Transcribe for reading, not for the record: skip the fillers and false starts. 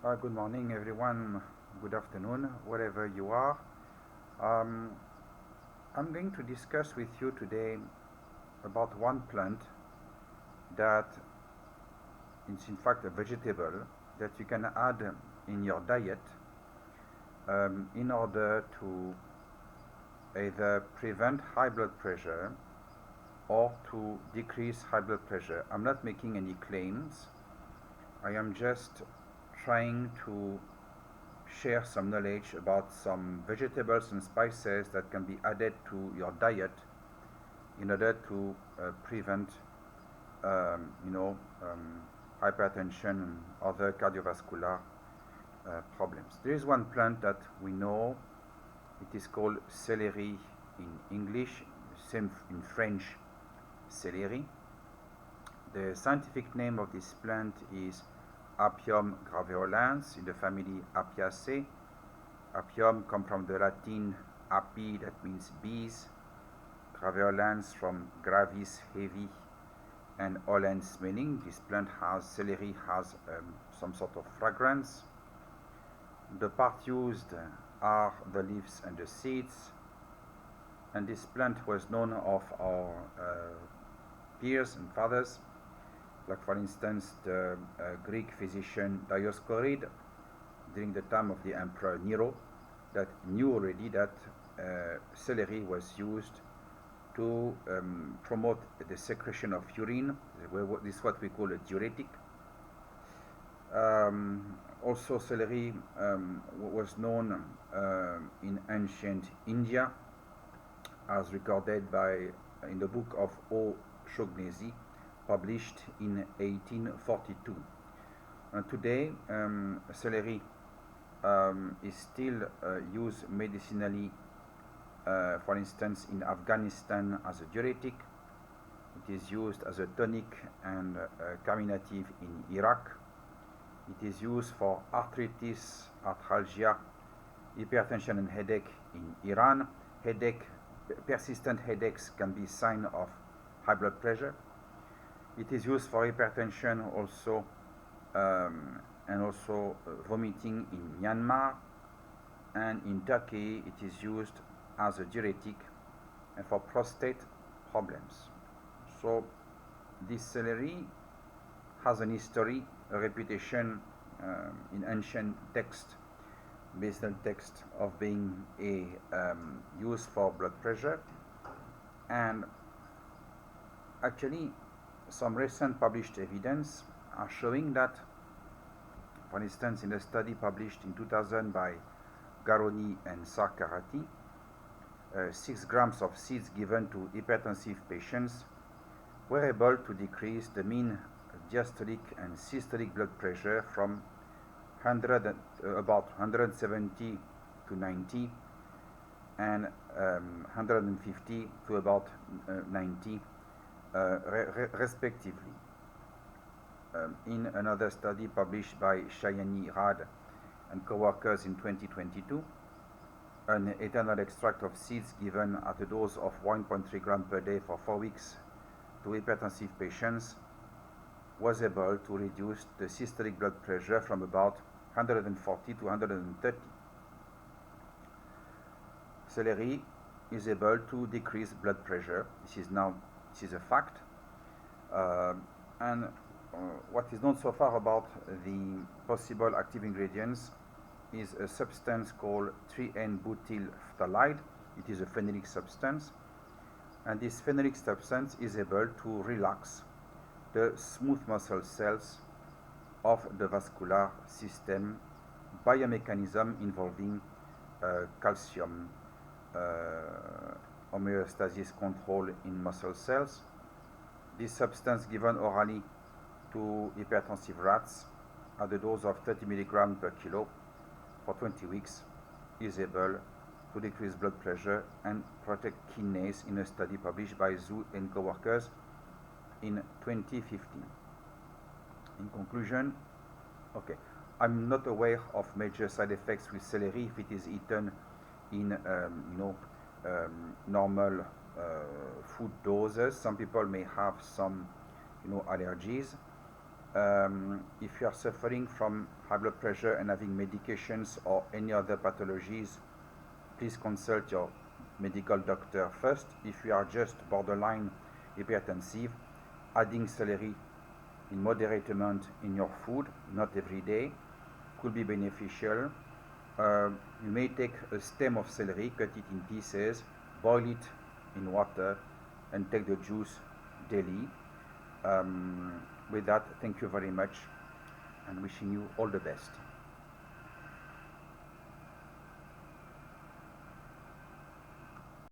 Good morning, everyone. Good afternoon, wherever you are. Um, I'm going to discuss with you today about one plant that is, in fact, a vegetable that you can add in your diet in order to either prevent high blood pressure or to decrease high blood pressure. I'm not making any claims. I am just trying to share some knowledge about some vegetables and spices that can be added to your diet in order to prevent, hypertension and other cardiovascular problems. There is one plant that we know. It is called celery in English, same in French, celery. The scientific name of this plant is Apium graveolens, in the family Apiaceae. Apium comes from the Latin api, that means bees. Graveolens from gravis, heavy, and olens, smelling. This plant celery has some sort of fragrance. The parts used are the leaves and the seeds. And this plant was known of our peers and fathers, like for instance the Greek physician Dioscoride during the time of the Emperor Nero, that knew already that celery was used to promote the secretion of urine. This is what we call a diuretic. Also celery was known in ancient India, as recorded in the book of O. Shognesi, published in 1842. Today, celery is still used medicinally, for instance, in Afghanistan as a diuretic. It is used as a tonic and carminative in Iraq. It is used for arthritis, arthralgia, hypertension and headache in Iran. Persistent headaches can be a sign of high blood pressure. It is used for hypertension also, and also vomiting in Myanmar, and in Turkey it is used as a diuretic and for prostate problems. So this celery has an history, a reputation in ancient text, medicinal text, of being used for blood pressure. And actually some recent published evidence are showing that, for instance, in a study published in 2000 by Garoni and Sarkarati, 6 grams of seeds given to hypertensive patients were able to decrease the mean diastolic and systolic blood pressure from about 170 to 90 and 150 to about 90 respectively. In another study published by Shayani Rad and co-workers in 2022, an ethanol extract of seeds given at a dose of 1.3 grams per day for 4 weeks to hypertensive patients was able to reduce the systolic blood pressure from about 140 to 130. Celery is able to decrease blood pressure. This is a fact. And what is known so far about the possible active ingredients is a substance called 3N-butyl phthalate. It is a phenolic substance, and this phenolic substance is able to relax the smooth muscle cells of the vascular system by a mechanism involving calcium homeostasis control in muscle cells. This substance given orally to hypertensive rats at the dose of 30 mg per kilo for 20 weeks is able to decrease blood pressure and protect kidneys in a study published by Zhu and co-workers in 2015. In conclusion, I'm not aware of major side effects with celery if it is eaten in normal food doses. Some people may have some allergies. If you are suffering from high blood pressure and having medications or any other pathologies, please consult your medical doctor first. If you are just borderline hypertensive, adding celery in moderate amount in your food, not every day, could be beneficial. You may take a stem of celery, cut it in pieces, boil it in water, and take the juice daily. With that, thank you very much, and wishing you all the best.